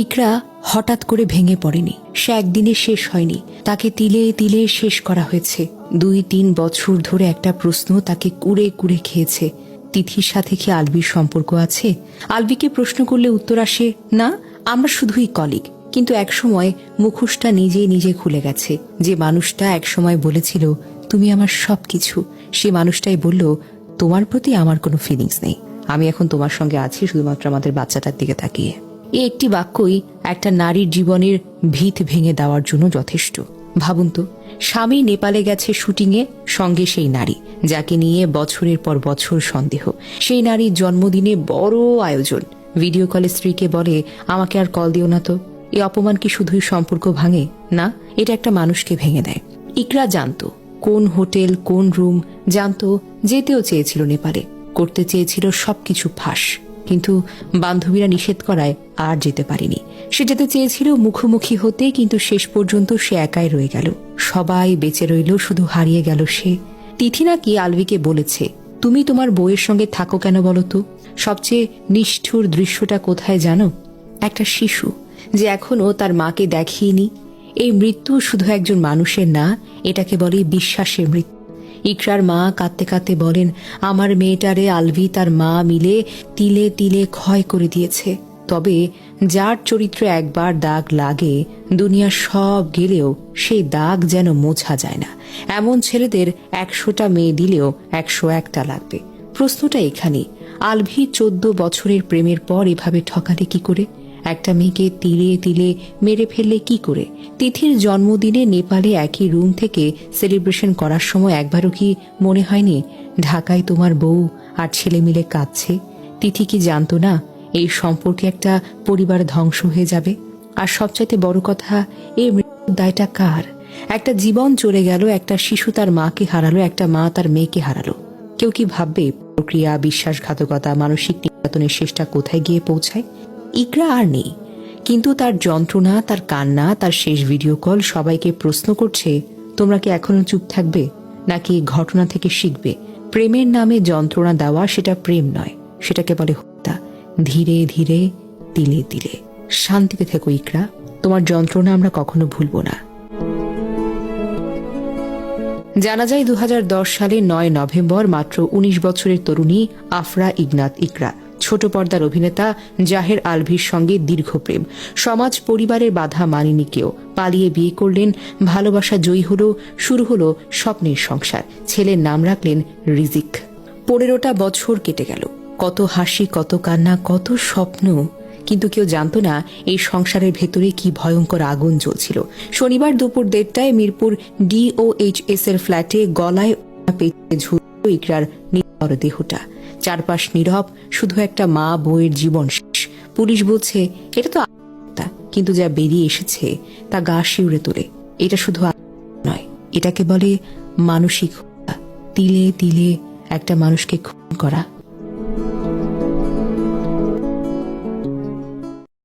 ইকরা হঠাৎ করে ভেঙে পড়েনি, সে একদিনে শেষ হয়নি, তাকে তিলে তিলে শেষ করা হয়েছে। 2-3 বছর ধরে একটা প্রশ্ন তাকে কুড়ে কুড়ে খেয়েছে, তিথির সাথে কি আলভির সম্পর্ক আছে? আলভিকে প্রশ্ন করলে উত্তর আসে, না, আমরা শুধুই কলিগ। কিন্তু একসময় মুখোশটা নিজেই নিজে খুলে গেছে। যে মানুষটা একসময় বলেছিল তুমি আমার সবকিছু, সে মানুষটাই বলল তোমার প্রতি আমার কোনো ফিলিংস নেই, আমি এখন তোমার সঙ্গে আছি শুধুমাত্র আমাদের বাচ্চাটার দিকে তাকিয়ে। এই একটি বাক্যই একটা নারীর জীবনের ভিত ভেঙে দেওয়ার জন্য যথেষ্ট। ভাবুন তো, স্বামী নেপালে গেছে শুটিংয়ে, সঙ্গে সেই নারী যাকে নিয়ে বছরের পর বছর সন্দেহ। সেই নারীর জন্মদিনে বড় আয়োজন, ভিডিও কলে স্ত্রীকে বলে আমাকে আর কল দিও না তো। এই অপমান কি শুধুই সম্পর্ক ভাঙে? না, এটা একটা মানুষকে ভেঙে দেয়। ইকরা জানতো কোন হোটেল, কোন রুম, জানতো, যেতেও চেয়েছিল নেপালে, করতে চেয়েছিল সবকিছু ফাঁস, কিন্তু বান্ধবীরা নিষেধ করায় আর যেতে পারেনি। সে যেতে চেয়েছিল মুখোমুখি হতে, কিন্তু শেষ পর্যন্ত সে একাই রয়ে গেল। সবাই বেঁচে রইল, শুধু হারিয়ে গেল সে। তিথি নাকি আলভিকে বলেছে তুমি তোমার বউয়ের সঙ্গে থাকো কেন বলো তো? সবচেয়ে নিষ্ঠুর দৃশ্যটা কোথায় জানো? একটা শিশু যে এখনো তার মাকে দেখিয়েনি। এই মৃত্যু শুধু একজন মানুষের না, এটাকে বলে বিশ্বাসের মৃত্যু। ইকরার মা কাঁদতে কাঁদতে বলেন আমার মেয়েটারে আলভি তার মা মিলে তিলে তিলে ক্ষয় করে দিয়েছে। তবে যার চরিত্রে একবার দাগ লাগে, দুনিয়া সব গেলেও সেই দাগ যেন মোছা যায় না। এমন ছেলেদের 100টা মেয়ে দিলেও 101টা লাগবে। প্রশ্নটা এখানে, আলভি 14 বছরের প্রেমের পর এভাবে ঠকালে কি করে? একটা মেয়েকে তিলে তিলে মেরে ফেললে কি করে? তিথির জন্মদিনে নেপালে একই রুম থেকে সেলিব্রেশন করার সময় একবারও কি মনে হয়নি ঢাকায় তোমার বউ আর ছেলে মিলে কাঁদছে? তিথি কি জানতো না এই সম্পর্কে একটা পরিবার ধ্বংস হয়ে যাবে? আর সবচাইতে বড় কথা, এই মৃত্যুর দায়টা কার? একটা জীবন চলে গেল, একটা শিশু তার মাকে হারালো, একটা মা তার মেয়েকে হারালো। কেউ কি ভাববে প্রক্রিয়া, বিশ্বাসঘাতকতা, মানসিক নির্যাতনের শেষটা কোথায় গিয়ে পৌঁছায়? ইকরা আর নেই, কিন্তু তার যন্ত্রণা, তার কান্না, তার শেষ ভিডিও কল সবাইকে প্রশ্ন করছে তোমরা কি এখনো চুপ থাকবে, নাকি ঘটনা থেকে শিখবে? প্রেমের নামে যন্ত্রণা দেওয়া সেটা প্রেম নয়, সেটাকে বলে হত্যা। ধীরে ধীরে, তিলে তিলে। শান্তিতে থেকো ইকরা, তোমার যন্ত্রণা আমরা কখনো ভুলবো না। জানা যায় 2010 সালে 9 নভেম্বর মাত্র 19 বছরের তরুণী আফরা ইগনাত ইকরা ছোট পর্দার অভিনেতা জাহের আলভির সঙ্গে দীর্ঘ প্রেম। সমাজ পরিবারের বাধা মানেনি কেউ, পালিয়ে বিয়ে করলেন, ভালোবাসা জয়ী হলো, শুরু হলো স্বপ্নের সংসার। ছেলের নাম রাখলেন রিজিক। 15টা বছর কেটে গেল, কত হাসি, কত কান্না, কত স্বপ্ন, কিন্তু কেউ জানতো না এই সংসারের ভেতরে কি ভয়ঙ্কর আগুন জ্বলছিল। শনিবার দুপুর 1:30টায় মিরপুর DOHS এর ফ্ল্যাটে গলায় পেঁচিয়ে ঝুলল ইকরার নিথর দেহটা। চারপাশ নীরব, শুধু একটা মা বউয়ের জীবন শেষ। পুলিশ বলছে এটা তো আত্মহত্যা, কিন্তু যা বেরিয়ে এসেছে তা গা শিউরে তোলে। এটা শুধু নয়, এটাকে বলে মানসিক হত্যা। তিলে তিলে একটা মানুষকে খুন করা।